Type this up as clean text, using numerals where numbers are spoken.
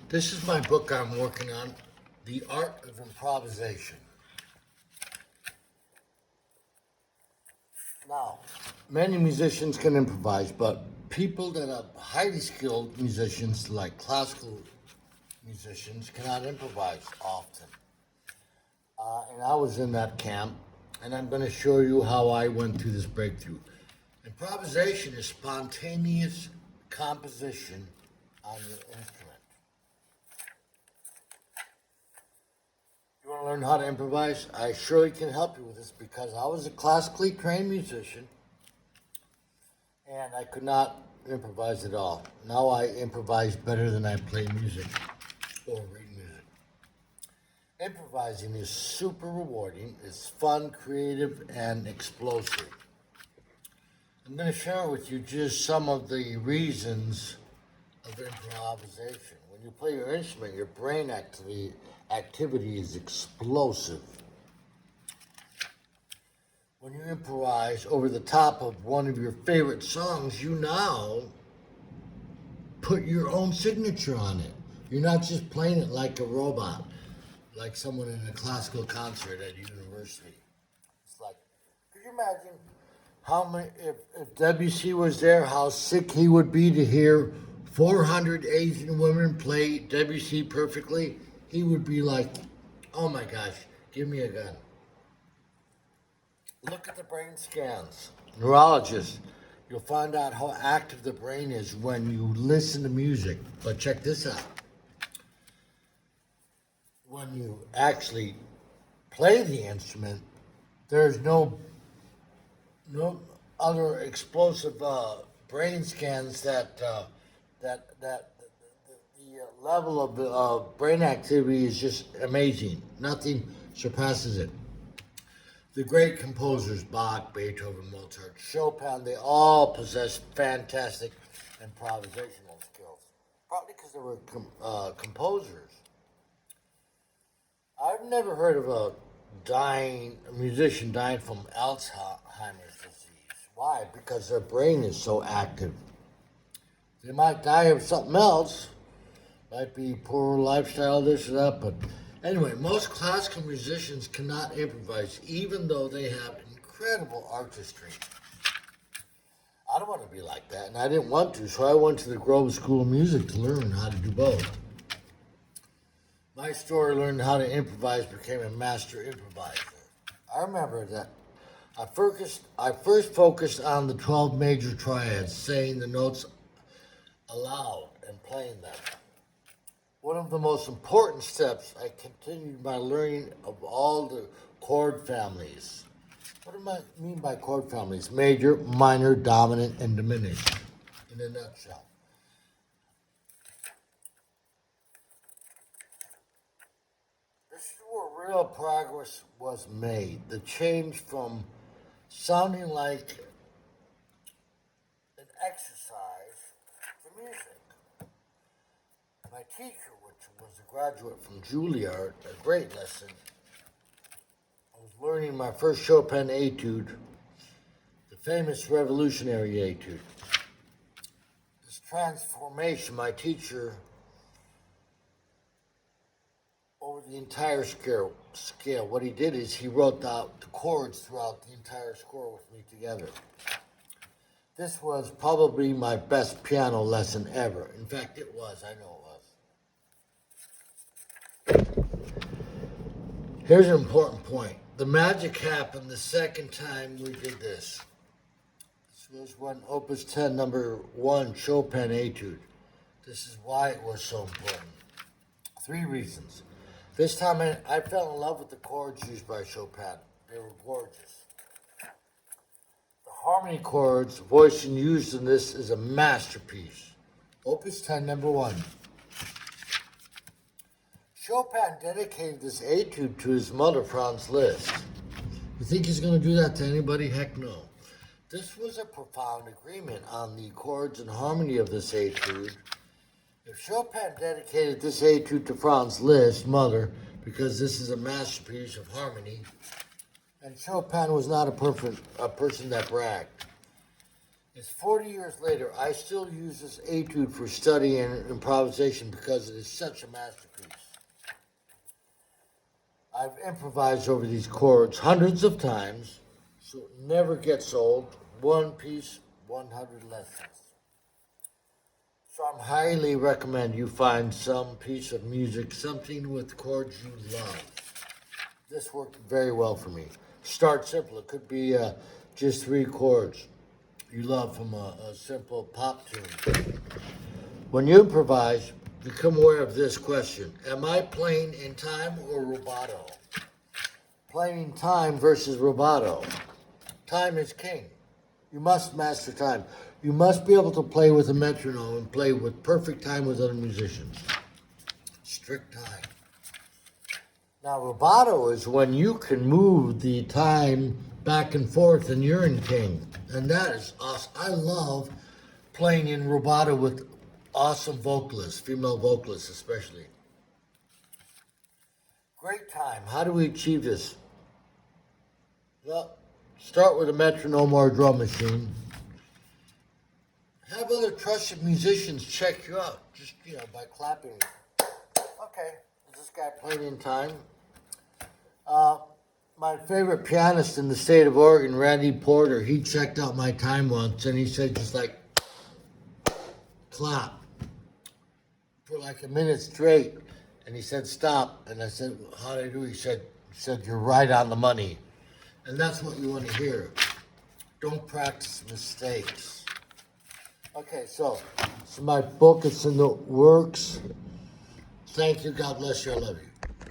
This is my book I'm working on, The Art of Improvisation. Now, many musicians can improvise, but people that are highly skilled musicians, like classical musicians, cannot improvise often. And I was in that camp, and I'm going to show you how I went through this breakthrough. Improvisation is spontaneous composition on your instrument. You want to learn how to improvise? I surely can help you with this because I was a classically trained musician and I could not improvise at all. Now I improvise better than I play music or read music. Improvising is super rewarding. It's fun, creative, and explosive. I'm going to share with you just some of the reasons of improvisation. When you play your instrument, your brain activity is explosive. When you improvise over the top of one of your favorite songs, you now put your own signature on it. You're not just playing it like a robot, like someone in a classical concert at a university. It's like, could you imagine how many, if Debussy was there, how sick he would be to hear 400 Asian women play Debussy perfectly? He would be like, oh my gosh, give me a gun. Look at the brain scans. Neurologists, you'll find out how active the brain is when you listen to music. But check this out. When you actually play the instrument, there's no other explosive brain scans that the level of brain activity is just amazing. Nothing surpasses it. The great composers, Bach, Beethoven, Mozart, Chopin, they all possess fantastic improvisational skills. Probably because they were composers. I've never heard of a musician dying from Alzheimer's disease. Why? Because their brain is so active. They might die of something else. Might be poor lifestyle, this or that, but anyway, most classical musicians cannot improvise, even though they have incredible artistry. I don't want to be like that, and I didn't want to, so I went to the Grove School of Music to learn how to do both. My story, learned how to improvise, became a master improviser. I remember that I first focused on the 12 major triads, saying the notes aloud and playing them. One of the most important steps, I continued my learning of all the chord families. What do I mean by chord families? Major, minor, dominant, and diminished, in a nutshell. This is where real progress was made. The change from sounding like an exercise to music. My teacher, which was a graduate from Juilliard, a great lesson. I was learning my first Chopin etude, the famous Revolutionary etude. This transformation, my teacher, over the entire scale, what he did is he wrote out the chords throughout the entire score with me together. This was probably my best piano lesson ever. In fact, it was. I know it was. Here's an important point. The magic happened the second time we did this. This was when Opus 10, number 1, Chopin Etude. This is why it was so important. 3 reasons. This time I fell in love with the chords used by Chopin. They were gorgeous. The harmony chords, voicing used in this is a masterpiece. Opus 10, number 1. Chopin dedicated this etude to his mother, Franz Liszt. You think he's going to do that to anybody? Heck no. This was a profound agreement on the chords and harmony of this etude. If Chopin dedicated this etude to Franz Liszt's mother, because this is a masterpiece of harmony, and Chopin was not a person that bragged. It's 40 years later. I still use this etude for study and improvisation because it is such a masterpiece. I've improvised over these chords hundreds of times, so it never gets old. One piece, 100 lessons. So I highly recommend you find some piece of music, something with chords you love. This worked very well for me. Start simple. It could be just 3 chords you love from a simple pop tune. When you improvise, become aware of this question. Am I playing in time or rubato? Playing time versus rubato. Time is king. You must master time. You must be able to play with a metronome and play with perfect time with other musicians. Strict time. Now, rubato is when you can move the time back and forth and you're in king. And that is awesome. I love playing in rubato with awesome vocalists, female vocalists especially. Great time. How do we achieve this? Well, start with a metronome or a drum machine. Have other trusted musicians check you out, just, by clapping. Okay, is this guy playing in time? My favorite pianist in the state of Oregon, Randy Porter, he checked out my time once and he said just like, clap for like a minute straight. And he said, stop. And I said, how'd I do? He said, you're right on the money. And that's what you want to hear. Don't practice mistakes. Okay, so my book, it's in the works. Thank you. God bless you. I love you.